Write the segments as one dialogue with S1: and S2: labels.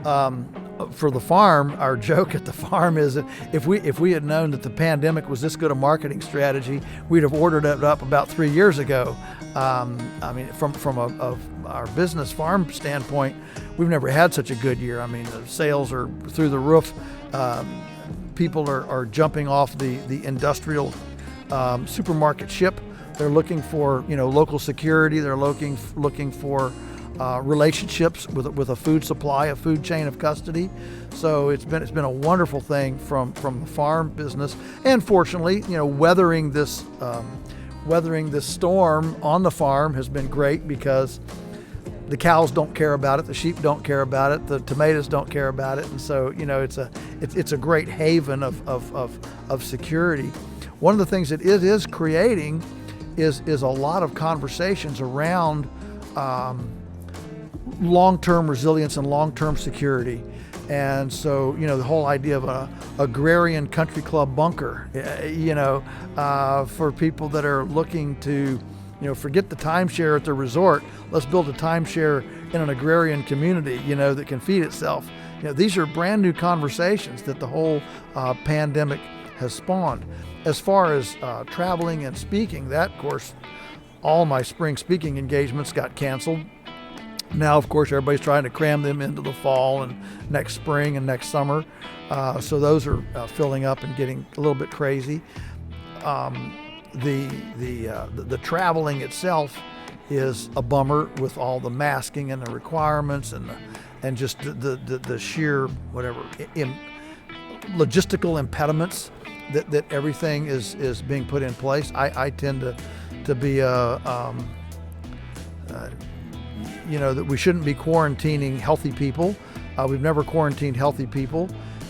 S1: For the farm, our joke at the farm is that if we had known that the pandemic was this good a marketing strategy, we'd have ordered it up about 3 years ago. I mean, from our business farm standpoint, we've never had such a good year. I mean, the sales are through the roof. People are jumping off the industrial supermarket ship. They're looking for local security. They're looking for relationships with a food supply, a food chain of custody. So it's been a wonderful thing from the farm business. And fortunately, weathering this storm on the farm has been great, because the cows don't care about it, the sheep don't care about it, the tomatoes don't care about it, and so it's a great haven of security. One of the things that it is creating is a lot of conversations around long-term resilience and long-term security. And so, the whole idea of a agrarian country club bunker, for people that are looking to, forget the timeshare at the resort, let's build a timeshare in an agrarian community, that can feed itself. These are brand new conversations that the whole pandemic has spawned. As far as traveling and speaking, that, of course, all my spring speaking engagements got canceled. Now, of course, everybody's trying to cram them into the fall and next spring and next summer. So those are filling up and getting a little bit crazy. The traveling itself is a bummer, with all the masking and the requirements and just the sheer logistical impediments that everything is being put in place. I tend to be that we shouldn't be quarantining healthy people. We've never quarantined healthy people.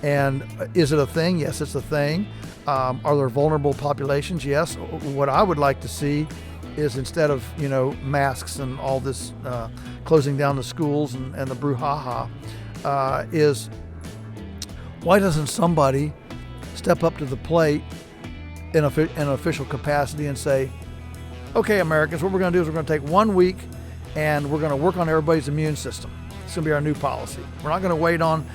S1: And is it a thing? Yes, it's a thing. Are there vulnerable populations? Yes. What I would like to see is, instead of, masks and all this closing down the schools and the brouhaha, is why doesn't somebody step up to the plate in an official capacity and say, okay, Americans, what we're going to do is we're going to take 1 week and we're going to work on everybody's immune system. It's going to be our new policy. We're not going to wait on,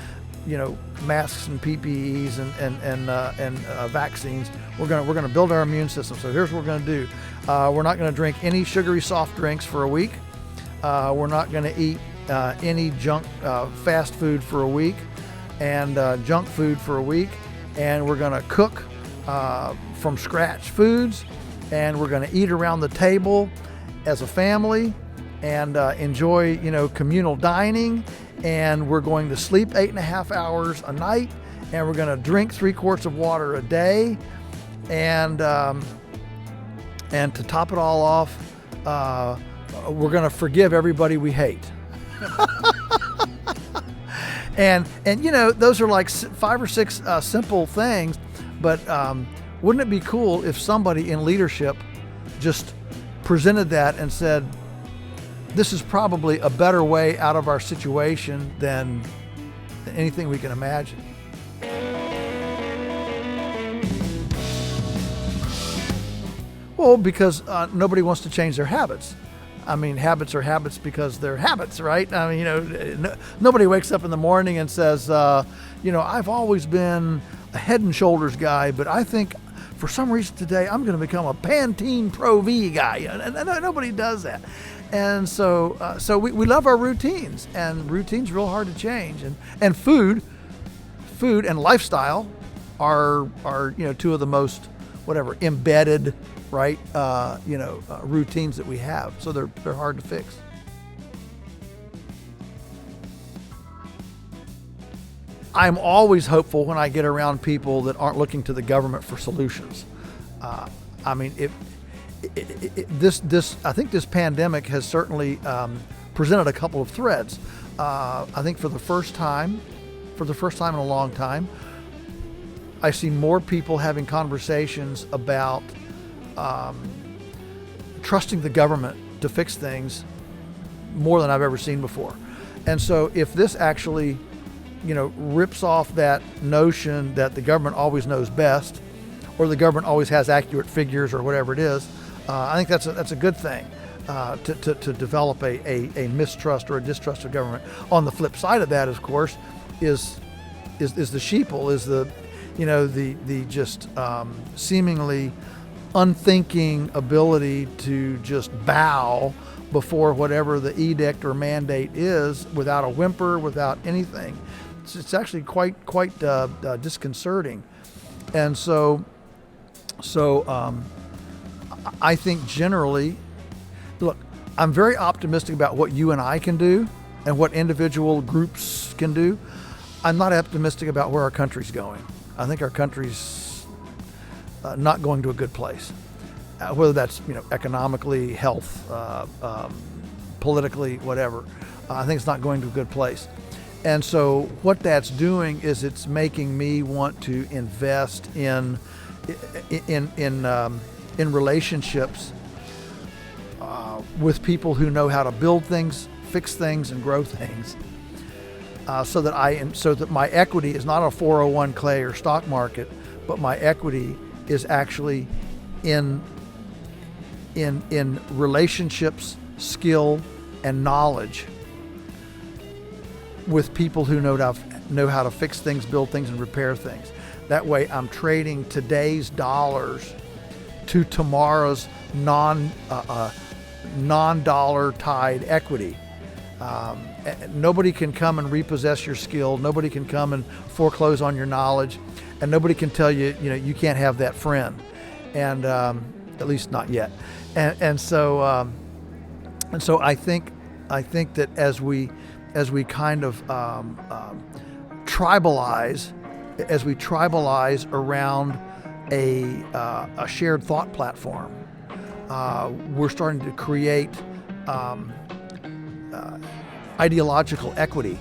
S1: masks and PPEs and vaccines. We're going to build our immune system. So here's what we're going to do. We're not going to drink any sugary soft drinks for a week. We're not going to eat any junk fast food for a week, and junk food for a week. And we're going to cook from scratch foods, and we're going to eat around the table as a family and enjoy, communal dining. And we're going to sleep 8.5 hours a night, and we're going to drink 3 quarts of water a day. And to top it all off, we're going to forgive everybody we hate. And those are like 5 or 6 simple things, but wouldn't it be cool if somebody in leadership just presented that and said, this is probably a better way out of our situation than anything we can imagine. Well, because nobody wants to change their habits. I mean, habits are habits because they're habits, right? I mean, nobody wakes up in the morning and says, I've always been a Head and Shoulders guy, but I think for some reason today I'm going to become a Pantene Pro V guy. And nobody does that. And so we love our routines, and routines are real hard to change. And food and lifestyle are 2 of the most embedded, right? Routines that we have. So they're hard to fix. I'm always hopeful when I get around people that aren't looking to the government for solutions. I think this pandemic has certainly presented a couple of threads. I think for the first time in a long time, I see more people having conversations about trusting the government to fix things more than I've ever seen before. And so if this actually, rips off that notion that the government always knows best, or the government always has accurate figures, or whatever it is, I think that's a good thing. to develop a mistrust or a distrust of government. On the flip side of that, of course, is the sheeple, is the just seemingly unthinking ability to just bow before whatever the edict or mandate is, without a whimper, without anything. It's actually quite disconcerting. And so I think generally, look, I'm very optimistic about what you and I can do and what individual groups can do. I'm not optimistic about where our country's going. I think our country's not going to a good place, whether that's economically, health, politically, whatever. I think it's not going to a good place. And so what that's doing is it's making me want to invest in relationships with people who know how to build things, fix things, and grow things, so that my equity is not a 401k or stock market, but my equity is actually in relationships, skill, and knowledge with people who know how to fix things, build things, and repair things. That way I'm trading today's dollars to tomorrow's non-dollar tied equity. Nobody can come and repossess your skill. Nobody can come and foreclose on your knowledge, and nobody can tell you you can't have that friend, and at least not yet. And so I think that as we kind of tribalize around a shared thought platform, we're starting to create ideological equity.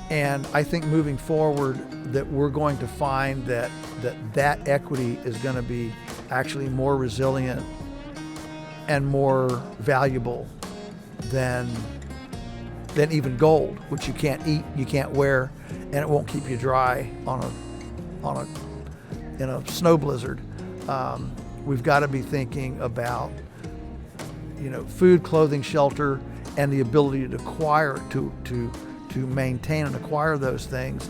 S1: And I think moving forward that we're going to find that equity is going to be actually more resilient and more valuable than even gold, which you can't eat, you can't wear, and it won't keep you dry in a snow blizzard. We've got to be thinking about food, clothing, shelter, and the ability to acquire, to maintain and acquire those things,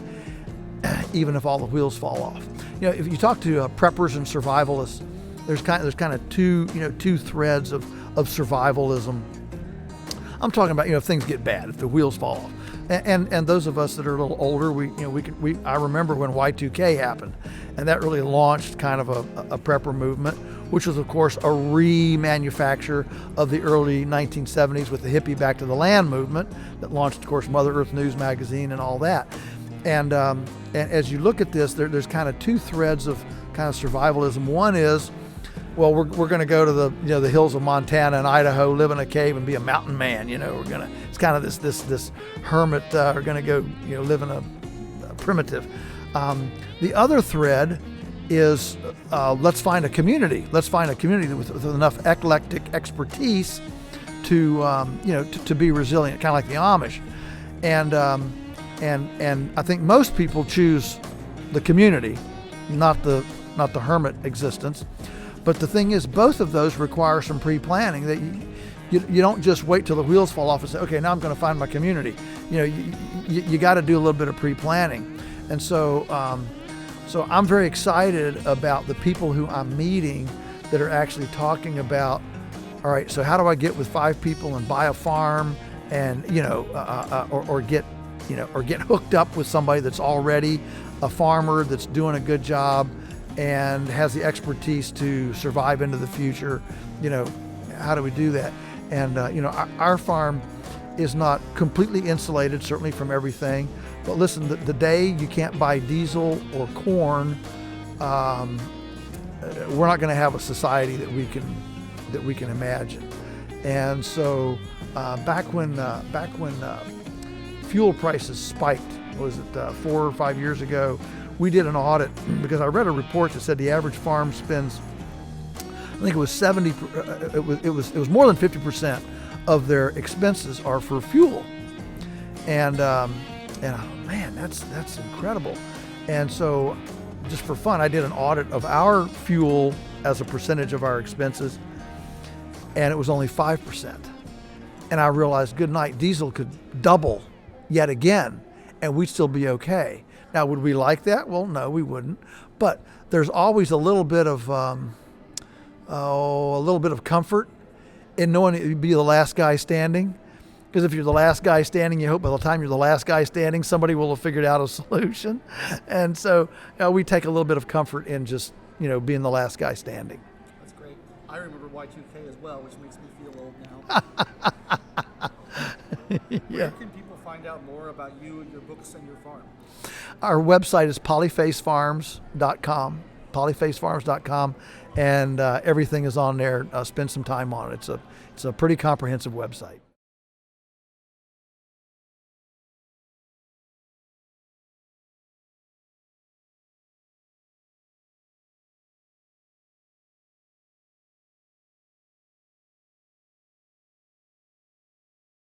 S1: even if all the wheels fall off. If you talk to preppers and survivalists, there's kind of two threads of survivalism. I'm talking about if things get bad, if the wheels fall off, and those of us that are a little older, I remember when Y2K happened, and that really launched kind of a prepper movement, which was of course a remanufacture of the early 1970s with the hippie back to the land movement that launched, of course, Mother Earth News magazine and all that. And as you look at this, there's kind of two threads of kind of survivalism. One is, well, we're going to go to the hills of Montana and Idaho, live in a cave, and be a mountain man. It's kind of this hermit. We're going to go live in a primitive. The other thread is let's find a community. Let's find a community with enough eclectic expertise to be resilient, kind of like the Amish. And I think most people choose the community, not the hermit existence. But the thing is, both of those require some pre-planning. That you don't just wait till the wheels fall off and say, okay, now I'm going to find my community. You got to do a little bit of pre-planning. And so I'm very excited about the people who I'm meeting that are actually talking about, all right, so how do I get with 5 people and buy a farm, and or get hooked up with somebody that's already a farmer that's doing a good job and has the expertise to survive into the future. How do we do that? And our farm is not completely insulated, certainly, from everything. But listen, the day you can't buy diesel or corn, we're not going to have a society that we can imagine. And so back when fuel prices spiked, was it 4 or 5 years ago? We did an audit because I read a report that said the average farm spends, I think it was 70. It was more than 50% of their expenses are for fuel, and man, that's incredible. And so, just for fun, I did an audit of our fuel as a percentage of our expenses, and it was only 5%. And I realized, good night, diesel could double yet again, and we'd still be okay. Now, would we like that? Well, no, we wouldn't. But there's always a little bit of comfort in knowing you'd be the last guy standing. Because if you're the last guy standing, you hope by the time you're the last guy standing, somebody will have figured out a solution. And so we take a little bit of comfort in just, being the last guy standing.
S2: That's great. I remember Y2K as well, which makes me feel old now.
S1: Yeah.
S2: Where can people find out more about you and your books and your farm?
S1: Our website is polyfacefarms.com, polyfacefarms.com, and everything is on there. Spend some time on it. It's a pretty comprehensive website.